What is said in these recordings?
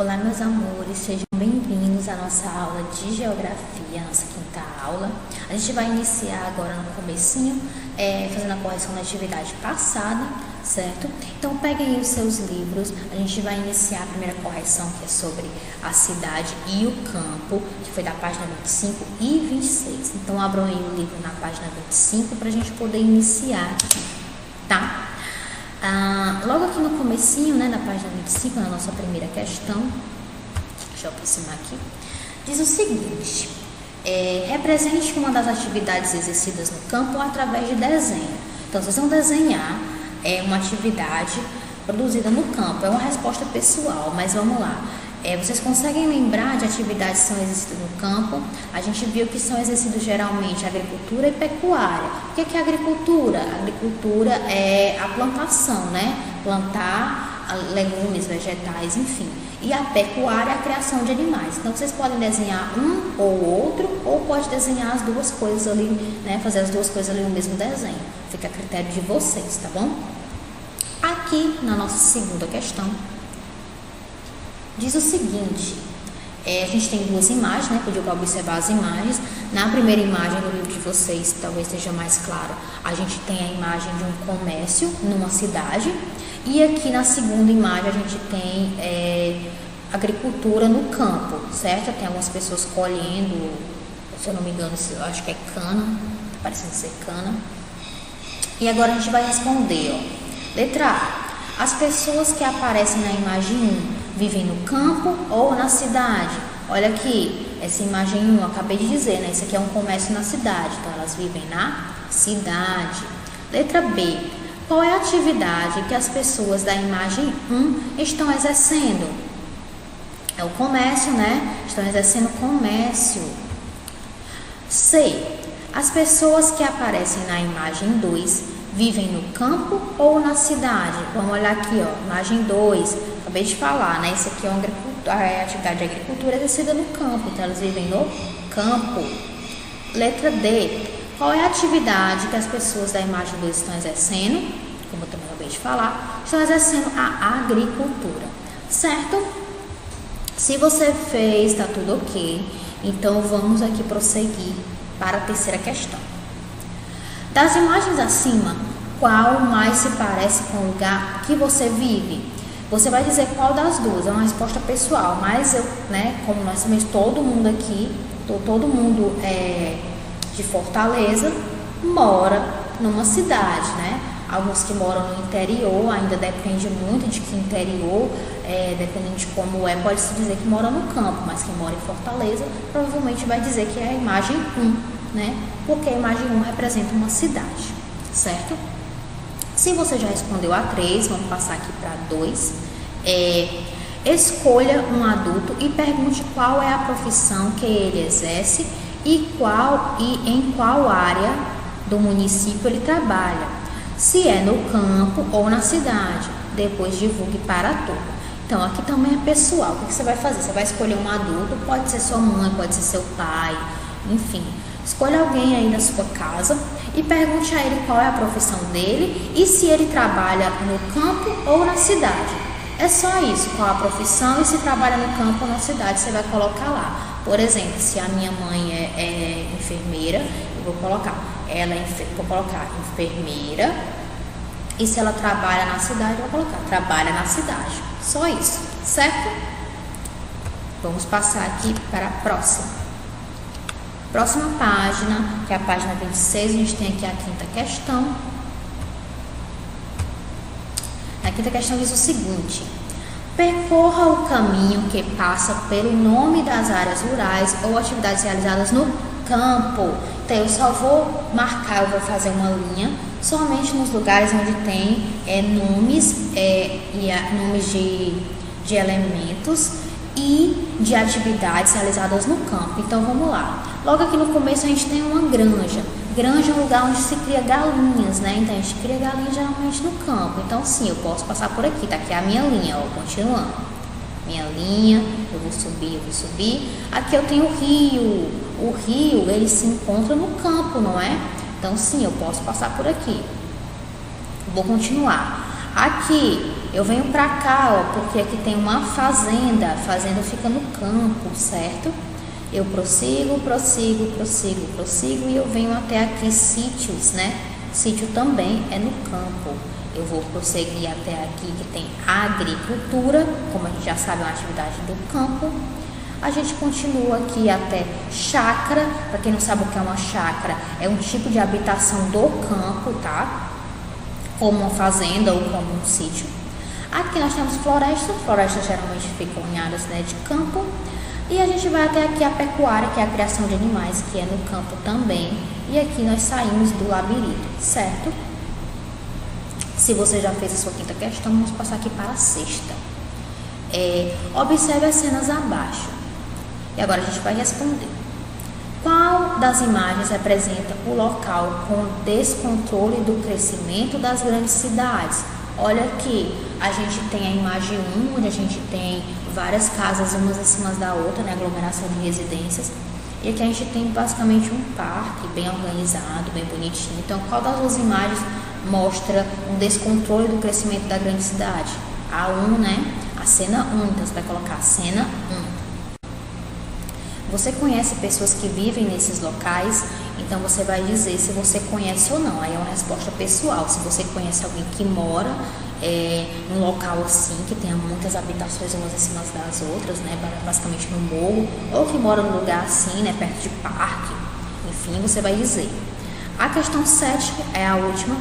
Olá, meus amores, sejam bem-vindos à nossa aula de Geografia, nossa quinta aula. A gente vai iniciar agora no comecinho, fazendo a correção da atividade passada, certo? Então, peguem aí os seus livros, a gente vai iniciar a primeira correção, que é sobre a cidade e o campo, que foi da página 25 e 26. Então, abram aí o livro na página 25 para a gente poder iniciar aqui, tá? Logo aqui no comecinho, na página 25, na nossa primeira questão, deixa eu aproximar aqui, diz o seguinte: represente uma das atividades exercidas no campo através de desenho. Então, vocês vão desenhar uma atividade produzida no campo. É uma resposta pessoal, mas vamos lá. Vocês conseguem lembrar de atividades que são exercidas no campo? A gente viu que são exercidas geralmente agricultura e pecuária. O que é agricultura? A agricultura é a plantação, Plantar legumes, vegetais, enfim. E a pecuária é a criação de animais. Então, vocês podem desenhar um ou outro, ou pode desenhar as duas coisas ali, Fazer as duas coisas ali no mesmo desenho. Fica a critério de vocês, tá bom? Aqui, na nossa segunda questão, diz o seguinte: a gente tem duas imagens, pediu para observar as imagens. Na primeira imagem do livro de vocês, talvez seja mais claro, a gente tem a imagem de um comércio numa cidade. E aqui na segunda imagem a gente tem agricultura no campo, certo? Tem algumas pessoas colhendo, se eu não me engano, eu acho que é cana, tá parecendo ser cana. E agora a gente vai responder, Letra A. As pessoas que aparecem na imagem 1 vivem no campo ou na cidade? Olha aqui, essa imagem 1 eu acabei de dizer, Isso aqui é um comércio na cidade, então elas vivem na cidade. Letra B. Qual é a atividade que as pessoas da imagem 1 estão exercendo? É o comércio, Estão exercendo comércio. C. As pessoas que aparecem na imagem 2 vivem no campo ou na cidade? Vamos olhar aqui, imagem 2. Acabei de falar, Isso aqui é a atividade de agricultura exercida no campo, então elas vivem no campo. Letra D. Qual é a atividade que as pessoas da imagem 2 estão exercendo? Como eu também acabei de falar, estão exercendo a agricultura, certo? Se você fez, está tudo ok. Então, vamos aqui prosseguir para a terceira questão. Das imagens acima, qual mais se parece com o lugar que você vive? Você vai dizer qual das duas, é uma resposta pessoal, mas eu, como nós somos todo mundo aqui, todo mundo de Fortaleza, mora numa cidade, Alguns que moram no interior, ainda depende muito de que interior, dependendo de como pode-se dizer que mora no campo, mas quem mora em Fortaleza provavelmente vai dizer que é a imagem 1, Porque a imagem 1 representa uma cidade, certo? Se você já respondeu a 3, vamos passar aqui para 2. Escolha um adulto e pergunte qual é a profissão que ele exerce e em qual área do município ele trabalha. Se é no campo ou na cidade. Depois divulgue para todos. Então, aqui também é pessoal. O que você vai fazer? Você vai escolher um adulto, pode ser sua mãe, pode ser seu pai, enfim. Escolha alguém aí da sua casa e pergunte a ele qual é a profissão dele e se ele trabalha no campo ou na cidade. É só isso, qual a profissão e se trabalha no campo ou na cidade, você vai colocar lá. Por exemplo, se a minha mãe é enfermeira, eu vou colocar enfermeira. E se ela trabalha na cidade, eu vou colocar trabalha na cidade. Só isso, certo? Vamos passar aqui para a próxima. Próxima página, que é a página 26, a gente tem aqui a quinta questão. A quinta questão diz o seguinte: percorra o caminho que passa pelo nome das áreas rurais ou atividades realizadas no campo. Então, eu só vou marcar, eu vou fazer uma linha somente nos lugares onde tem nomes de elementos e de atividades realizadas no campo. Então, vamos lá. Logo aqui no começo a gente tem uma granja. Granja é um lugar onde se cria galinhas, Então, a gente cria galinhas geralmente no campo. Então, sim, eu posso passar por aqui. Tá aqui a minha linha, continuando. Minha linha, eu vou subir. Aqui eu tenho o rio. O rio, ele se encontra no campo, não é? Então, sim, eu posso passar por aqui. Vou continuar. Aqui eu venho para cá, ó, porque aqui tem uma fazenda. A fazenda fica no campo, certo? Eu prossigo e eu venho até aqui sítios, né? Sítio também é no campo. Eu vou prosseguir até aqui que tem agricultura, como a gente já sabe, é uma atividade do campo. A gente continua aqui até chácara. Para quem não sabe o que é uma chácara, é um tipo de habitação do campo, tá? Como uma fazenda ou como um sítio. Aqui nós temos floresta. Florestas geralmente ficam em áreas, né, de campo. E a gente vai até aqui a pecuária, que é a criação de animais, que é no campo também. E aqui nós saímos do labirinto, certo? Se você já fez a sua quinta questão, vamos passar aqui para a sexta. Observe as cenas abaixo. E agora a gente vai responder. Qual das imagens representa o local com descontrole do crescimento das grandes cidades? Olha aqui, a gente tem a imagem 1, onde a gente tem várias casas umas acima da outra, né, aglomeração de residências. E aqui a gente tem basicamente um parque bem organizado, bem bonitinho. Então, qual das duas imagens mostra um descontrole do crescimento da grande cidade? A 1, né? A cena 1, então você vai colocar a cena 1. Você conhece pessoas que vivem nesses locais? Então você vai dizer se você conhece ou não. Aí é uma resposta pessoal. Se você conhece alguém que mora num local assim, que tenha muitas habitações umas acima das outras, né? Basicamente no morro, ou que mora num lugar assim, né? Perto de parque, enfim, você vai dizer. A questão 7 é a última.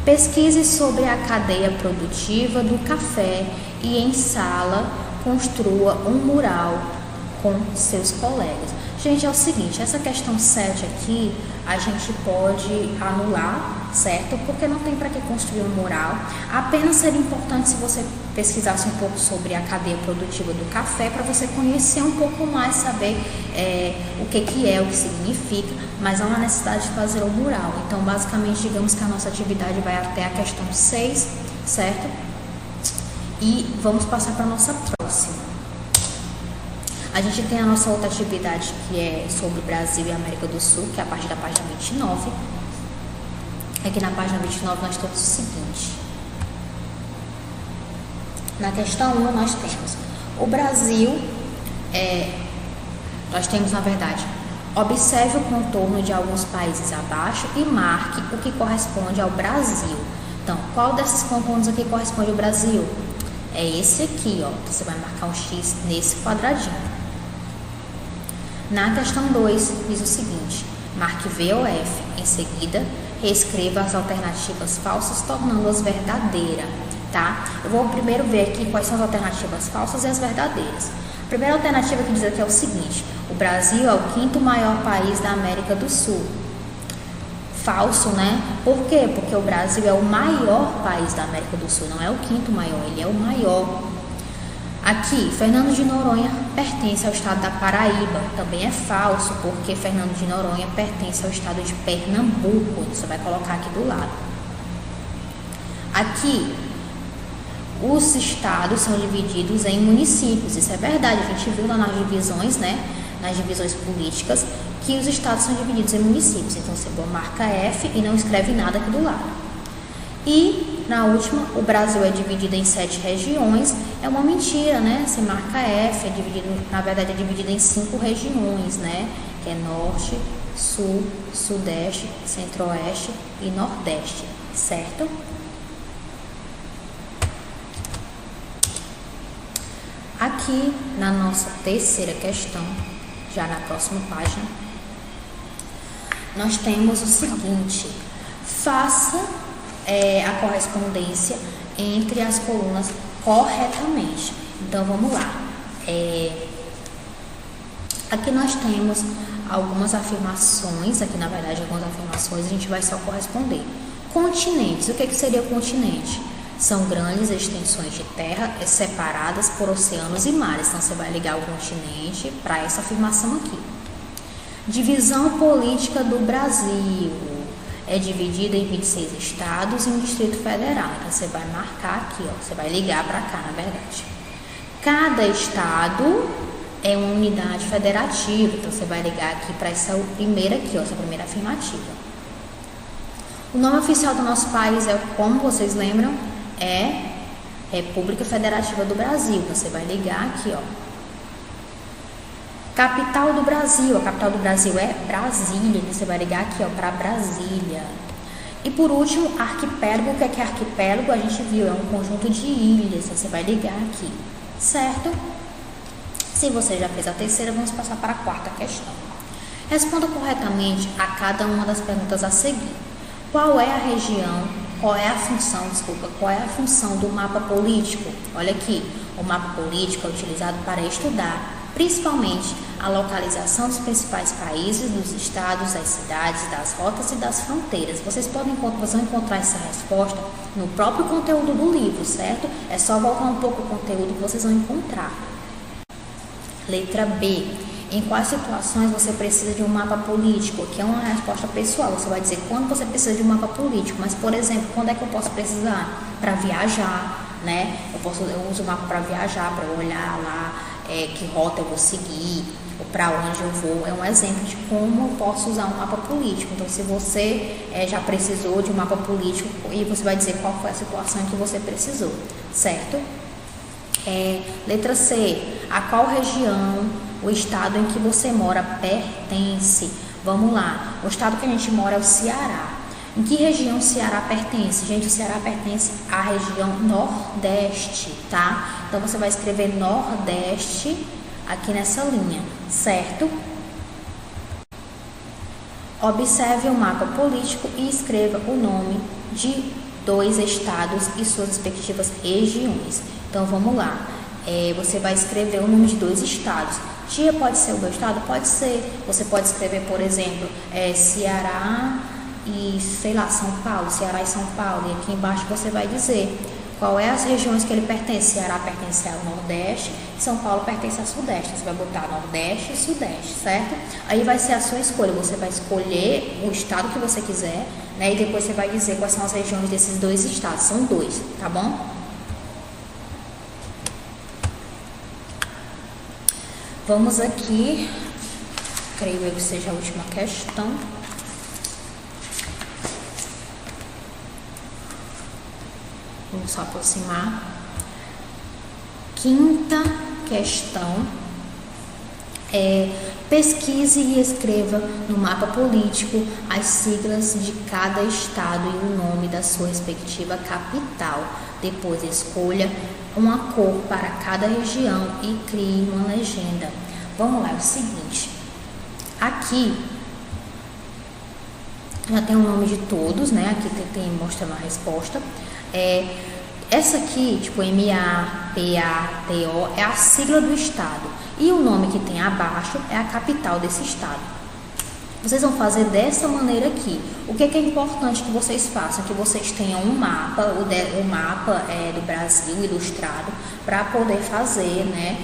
Pesquise sobre a cadeia produtiva do café e em sala construa um mural com seus colegas. Gente, é o seguinte, essa questão 7 aqui a gente pode anular, certo? Porque não tem para que construir um mural. Apenas seria importante se você pesquisasse um pouco sobre a cadeia produtiva do café, para você conhecer um pouco mais, saber o que é, o que significa, mas não há necessidade de fazer o mural. Então, basicamente, digamos que a nossa atividade vai até a questão 6, certo? E vamos passar para a nossa próxima. A gente tem a nossa outra atividade que é sobre o Brasil e a América do Sul, que é a partir da página 29. Aqui na página 29 nós temos o seguinte. Na questão 1 nós temos o Brasil, nós temos na verdade, observe o contorno de alguns países abaixo e marque o que corresponde ao Brasil. Então, qual desses contornos aqui corresponde ao Brasil? É esse aqui, ó. Você vai marcar um X nesse quadradinho. Na questão 2, diz o seguinte, marque V ou F. Em seguida, reescreva as alternativas falsas, tornando-as verdadeiras, tá? Eu vou primeiro ver aqui quais são as alternativas falsas e as verdadeiras. A primeira alternativa que diz aqui é o seguinte, o Brasil é o 5º maior país da América do Sul. Falso, né? Por quê? Porque o Brasil é o maior país da América do Sul, não é o 5º maior, ele é o maior. Aqui, Fernando de Noronha pertence ao estado da Paraíba. Também é falso, porque Fernando de Noronha pertence ao estado de Pernambuco. Você vai colocar aqui do lado. Aqui, os estados são divididos em municípios. Isso é verdade, a gente viu lá nas divisões, né? Nas divisões políticas, que os estados são divididos em municípios. Então, você marca F e não escreve nada aqui do lado. E, na última, o Brasil é dividido em 7 regiões. É uma mentira, né? Você marca F, na verdade é dividido em 5 regiões, né? Que é Norte, Sul, Sudeste, Centro-Oeste e Nordeste, certo? Aqui, na nossa terceira questão, já na próxima página, nós temos o seguinte, faça a correspondência entre as colunas corretamente. Então, vamos lá. Aqui nós temos algumas afirmações, aqui na verdade algumas afirmações, a gente vai só corresponder. Continentes, o que seria continente? São grandes extensões de terra separadas por oceanos e mares. Então, você vai ligar o continente para essa afirmação aqui. Divisão política do Brasil. É dividida em 26 estados e um Distrito Federal. Então, você vai marcar aqui, ó. Você vai ligar para cá, na verdade. Cada estado é uma unidade federativa. Então, você vai ligar aqui para essa primeira aqui, ó, essa primeira afirmativa. O nome oficial do nosso país é, como vocês lembram, é República Federativa do Brasil. Você vai ligar aqui, ó. Capital do Brasil. A capital do Brasil é Brasília. Você vai ligar aqui, ó, para Brasília. E por último, arquipélago. O que é arquipélago? A gente viu, é um conjunto de ilhas. Você vai ligar aqui, certo? Se você já fez a terceira, vamos passar para a quarta questão. Responda corretamente a cada uma das perguntas a seguir. Qual é a função do mapa político? Olha aqui, o mapa político é utilizado para estudar, principalmente, a localização dos principais países, dos estados, das cidades, das rotas e das fronteiras. Vocês vão encontrar essa resposta no próprio conteúdo do livro, certo? É só voltar um pouco o conteúdo que vocês vão encontrar. Letra B. Em quais situações você precisa de um mapa político? Que é uma resposta pessoal. Você vai dizer quando você precisa de um mapa político. Mas, por exemplo, quando é que eu posso precisar? Para viajar, né? Eu uso o mapa para viajar, para eu olhar lá que rota eu vou seguir, ou para onde eu vou. É um exemplo de como eu posso usar um mapa político. Então, se você já precisou de um mapa político, e você vai dizer qual foi a situação em que você precisou, certo? Letra C. A qual região o estado em que você mora pertence? Vamos lá. O estado que a gente mora é o Ceará. Em que região o Ceará pertence? Gente, o Ceará pertence à região Nordeste, tá? Então, você vai escrever Nordeste aqui nessa linha, certo? Observe o mapa político e escreva o nome de 2 estados e suas respectivas regiões. Então, vamos lá. Você vai escrever o nome de 2 estados. Pode ser o meu estado? Pode ser. Você pode escrever, por exemplo, Ceará e, sei lá, São Paulo. Ceará e São Paulo. E aqui embaixo você vai dizer qual é as regiões que ele pertence. Ceará pertence ao Nordeste e São Paulo pertence ao Sudeste. Você vai botar Nordeste e Sudeste, certo? Aí vai ser a sua escolha. Você vai escolher o estado que você quiser, né? E depois você vai dizer quais são as regiões desses 2 estados. São 2, tá bom? Vamos aqui, creio eu que seja a última questão. Vamos só aproximar. Quinta questão. Pesquise e escreva no mapa político as siglas de cada estado e o nome da sua respectiva capital. Depois escolha uma cor para cada região e crie uma legenda. Vamos lá, é o seguinte. Aqui já tem o nome de todos, né? Aqui tem mostrando a resposta. Essa aqui, tipo MAPATO, é a sigla do estado. E o nome que tem abaixo é a capital desse estado. Vocês vão fazer dessa maneira aqui. O que é importante que vocês façam? Que vocês tenham um mapa, o mapa do Brasil ilustrado, para poder fazer, né,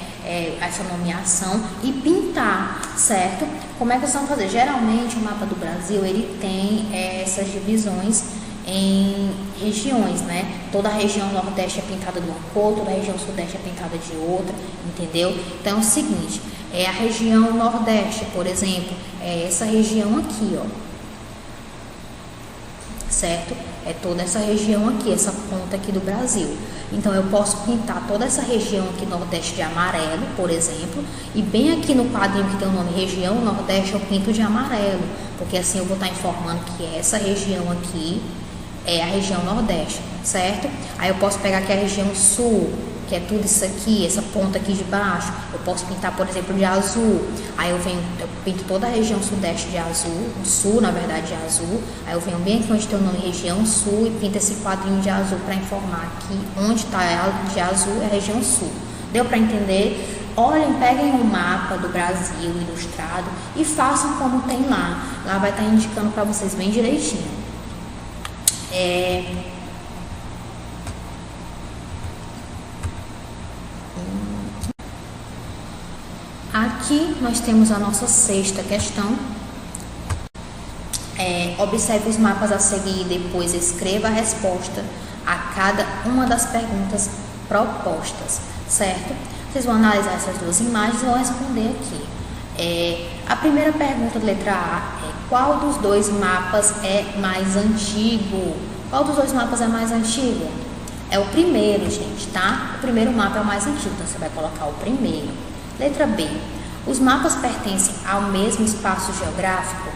essa nomeação e pintar, certo? Como é que vocês vão fazer? Geralmente o mapa do Brasil, ele tem essas divisões em regiões, né? Toda a região Nordeste é pintada de uma cor, toda a região Sudeste é pintada de outra, entendeu? Então é o seguinte, a região Nordeste, por exemplo, é essa região aqui, ó, certo? É toda essa região aqui, essa ponta aqui do Brasil. Então eu posso pintar toda essa região aqui Nordeste de amarelo, por exemplo, e bem aqui no quadrinho que tem o nome região Nordeste eu pinto de amarelo, porque assim eu vou estar informando que essa região aqui é a região Nordeste, certo? Aí eu posso pegar aqui a região Sul, que é tudo isso aqui, essa ponta aqui de baixo. Eu posso pintar, por exemplo, de azul. Aí eu pinto toda a região Sudeste de azul, Sul, na verdade, de azul. Aí eu venho bem aqui onde tem o nome região Sul e pinto esse quadrinho de azul para informar que onde está de azul é a região Sul. Deu para entender? Olhem, peguem um mapa do Brasil ilustrado e façam como tem lá. Lá vai estar indicando para vocês bem direitinho. Aqui nós temos a nossa sexta questão. Observe os mapas a seguir e depois escreva a resposta a cada uma das perguntas propostas, certo? Vocês vão analisar essas 2 imagens e vão responder aqui. A primeira pergunta, letra A, é: qual dos 2 mapas é mais antigo? Qual dos 2 mapas é mais antigo? É o primeiro, gente, tá? O primeiro mapa é o mais antigo, então você vai colocar o primeiro. Letra B. Os mapas pertencem ao mesmo espaço geográfico?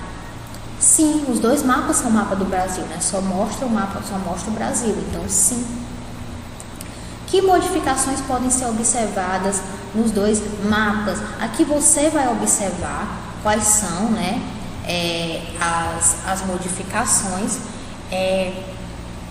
Sim, os dois mapas são mapa do Brasil, né? Só mostra o Brasil, então sim. Que modificações podem ser observadas nos dois mapas? Aqui você vai observar quais são, né, as modificações,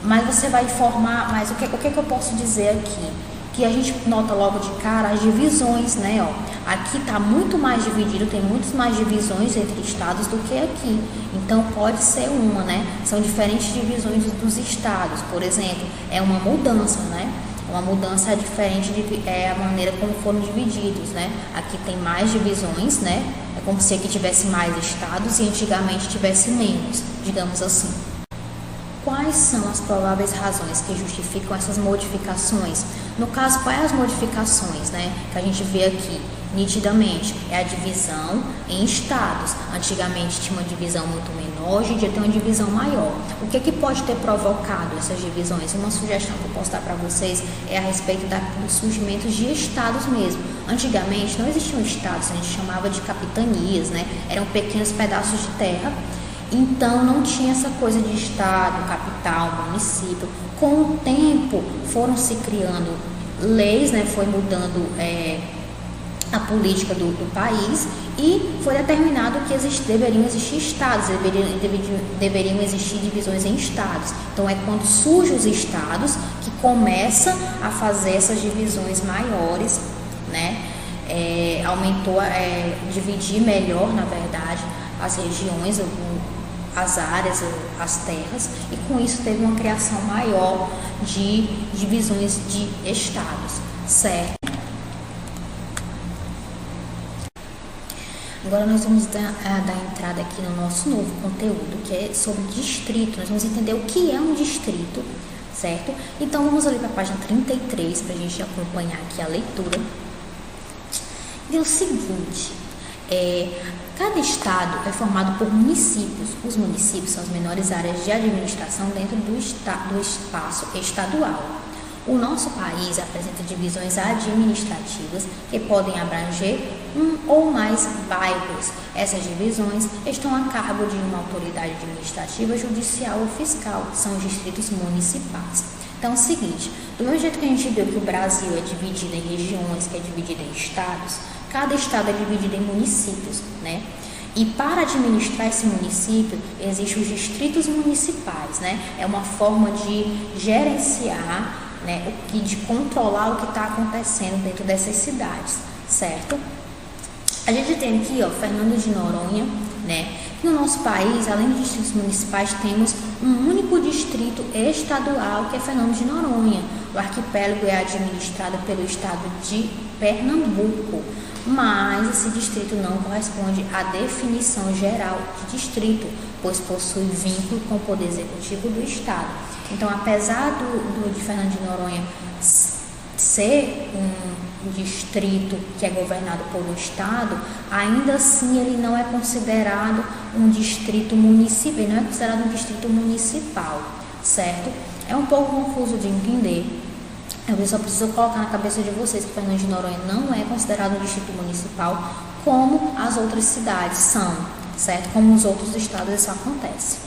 mas você vai informar, mas o que eu posso dizer aqui? Que a gente nota logo de cara as divisões, né, ó. Aqui está muito mais dividido, tem muitas mais divisões entre estados do que aqui. Então pode ser uma, né? São diferentes divisões dos estados. Por exemplo, é uma mudança, né? Uma mudança é diferente a maneira como foram divididos, né? Aqui tem mais divisões, né? É como se aqui tivesse mais estados e antigamente tivesse menos, digamos assim. Quais são as prováveis razões que justificam essas modificações? No caso, quais as modificações, né, que a gente vê aqui nitidamente? É a divisão em estados. Antigamente tinha uma divisão muito menor, hoje em dia tem uma divisão maior. O que pode ter provocado essas divisões? Uma sugestão que eu posso dar para vocês é a respeito do surgimento de estados mesmo. Antigamente não existiam estados, a gente chamava de capitanias, né? Eram pequenos pedaços de terra. Então não tinha essa coisa de estado, capital, município. Com o tempo foram se criando leis, né? Foi mudando a política do país e foi determinado que deveriam existir estados, deveriam existir divisões em estados. Então é quando surgem os estados que começa a fazer essas divisões maiores, né? Aumentou, dividir melhor, na verdade, as regiões, as áreas, as terras, e com isso teve uma criação maior de divisões de estados, certo? Agora nós vamos dar entrada aqui no nosso novo conteúdo, que é sobre distrito. Nós vamos entender o que é um distrito, certo? Então vamos ali para a página 33 para a gente acompanhar aqui a leitura. E é o seguinte, cada estado é formado por municípios. Os municípios são as menores áreas de administração dentro do espaço estadual. O nosso país apresenta divisões administrativas que podem abranger um ou mais bairros. Essas divisões estão a cargo de uma autoridade administrativa, judicial ou fiscal, que são os distritos municipais. Então é o seguinte, do mesmo jeito que a gente viu que o Brasil é dividido em regiões, que é dividido em estados, cada estado é dividido em municípios, né? E para administrar esse município, existem os distritos municipais, né? É uma forma de gerenciar, né, de controlar o que está acontecendo dentro dessas cidades, certo? A gente tem aqui, ó, Fernando de Noronha, né? No nosso país, além de distritos municipais, temos um único distrito estadual, que é Fernando de Noronha. O arquipélago é administrado pelo estado de Pernambuco, mas esse distrito não corresponde à definição geral de distrito, pois possui vínculo com o poder executivo do estado. Então, apesar de Fernando de Noronha ser um distrito que é governado por um estado, ainda assim ele não é considerado um distrito municipal, ele não é considerado um distrito municipal, certo? É um pouco confuso de entender. Eu só preciso colocar na cabeça de vocês que Fernando de Noronha não é considerado um distrito municipal como as outras cidades são, certo? Como os outros estados isso acontece.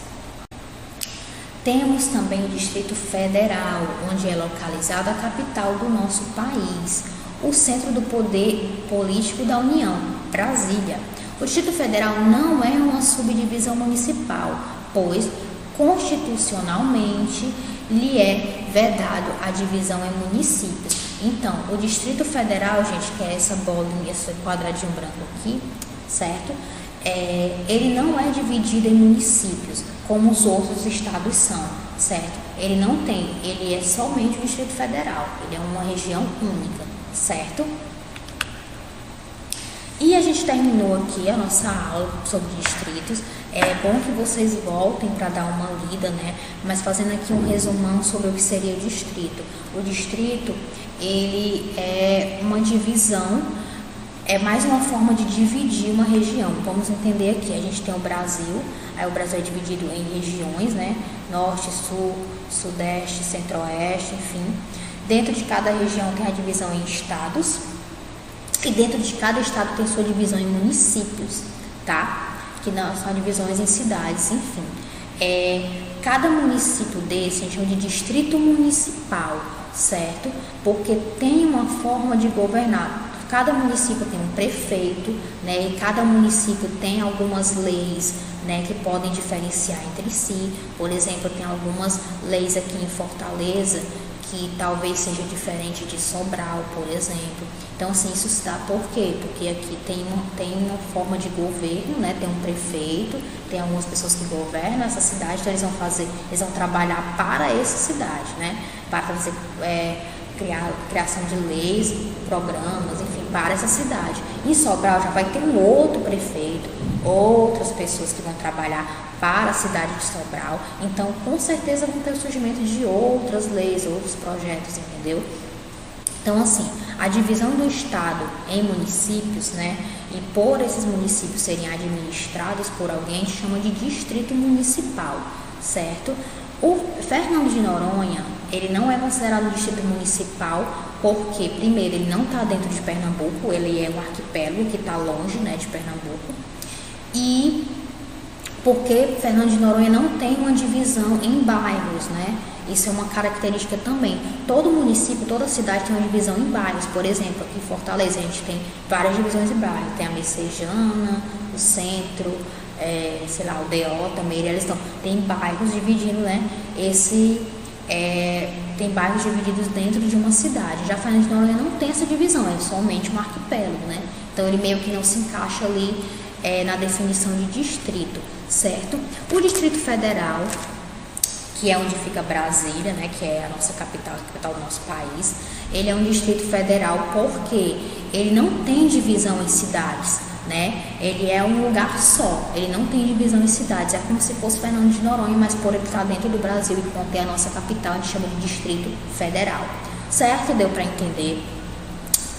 Temos também o Distrito Federal, onde é localizada a capital do nosso país, o centro do poder político da União, Brasília. O Distrito Federal não é uma subdivisão municipal, pois constitucionalmente lhe é vedado a divisão em municípios. Então, o Distrito Federal, gente, que é essa bolinha, esse quadradinho branco aqui, certo? Ele não é dividido em municípios, como os outros estados são, certo? Ele não tem, ele é somente o Distrito Federal, ele é uma região única, certo? E a gente terminou aqui a nossa aula sobre distritos. É bom que vocês voltem para dar uma lida, né? Mas fazendo aqui um resumão sobre o que seria o distrito. O distrito, ele é uma divisão é mais uma forma de dividir uma região. Vamos entender aqui, a gente tem o Brasil, aí o Brasil é dividido em regiões, né? Norte, Sul, Sudeste, Centro-Oeste, enfim. Dentro de cada região tem a divisão em estados, e dentro de cada estado tem sua divisão em municípios, tá? Que não são divisões em cidades, enfim. Cada município desse a gente chama de distrito municipal, certo? Porque tem uma forma de governar. Cada município tem um prefeito, né? E cada município tem algumas leis, né, que podem diferenciar entre si. Por exemplo, tem algumas leis aqui em Fortaleza que talvez seja diferente de Sobral, por exemplo. Então, assim, isso está por quê? Porque aqui tem uma forma de governo, né? Tem um prefeito, tem algumas pessoas que governam essa cidade, então eles vão trabalhar para essa cidade, né? Para fazer criação de leis, programas, enfim, para essa cidade. Em Sobral já vai ter um outro prefeito, outras pessoas que vão trabalhar para a cidade de Sobral. Então, com certeza vão ter o surgimento de outras leis, outros projetos, entendeu? Então, assim, a divisão do estado em municípios, né, e por esses municípios serem administrados por alguém, a gente chama de distrito municipal, certo? O Fernando de Noronha, ele não é considerado distrito municipal porque, primeiro, ele não está dentro de Pernambuco, ele é um arquipélago que está longe, né, de Pernambuco, e porque Fernando de Noronha não tem uma divisão em bairros, né? Isso é uma característica também. Todo município, toda cidade tem uma divisão em bairros. Por exemplo, aqui em Fortaleza a gente tem várias divisões de bairros. Tem a Messejana, o Centro, sei lá, o Deota, Meirelles, então tem bairros dividindo, né? Tem bairros divididos dentro de uma cidade. Já Fernando de Noronha não tem essa divisão, é somente um arquipélago, né? Então ele meio que não se encaixa ali na definição de distrito, certo? O Distrito Federal, que é onde fica Brasília, né, que é a nossa capital, a capital do nosso país, ele é um distrito federal porque ele não tem divisão em cidades, né? Ele é um lugar só, ele não tem divisão em cidades, é como se fosse Fernando de Noronha, mas por ele estar dentro do Brasil e conter a nossa capital, a gente chama de Distrito Federal, certo? Deu para entender?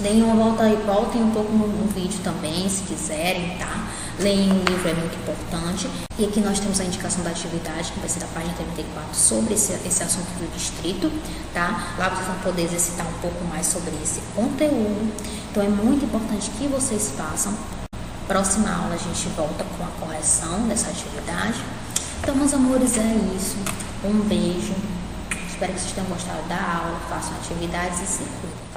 Deem uma volta aí, voltem um pouco no vídeo também, se quiserem, tá? Leem um livro, é muito importante. E aqui nós temos a indicação da atividade, que vai ser da página 34, sobre esse assunto do distrito, tá? Lá vocês vão poder exercitar um pouco mais sobre esse conteúdo. Então é muito importante que vocês façam. Próxima aula a gente volta com a correção dessa atividade. Então, meus amores, é isso. Um beijo. Espero que vocês tenham gostado da aula. Façam atividades e se cuidem.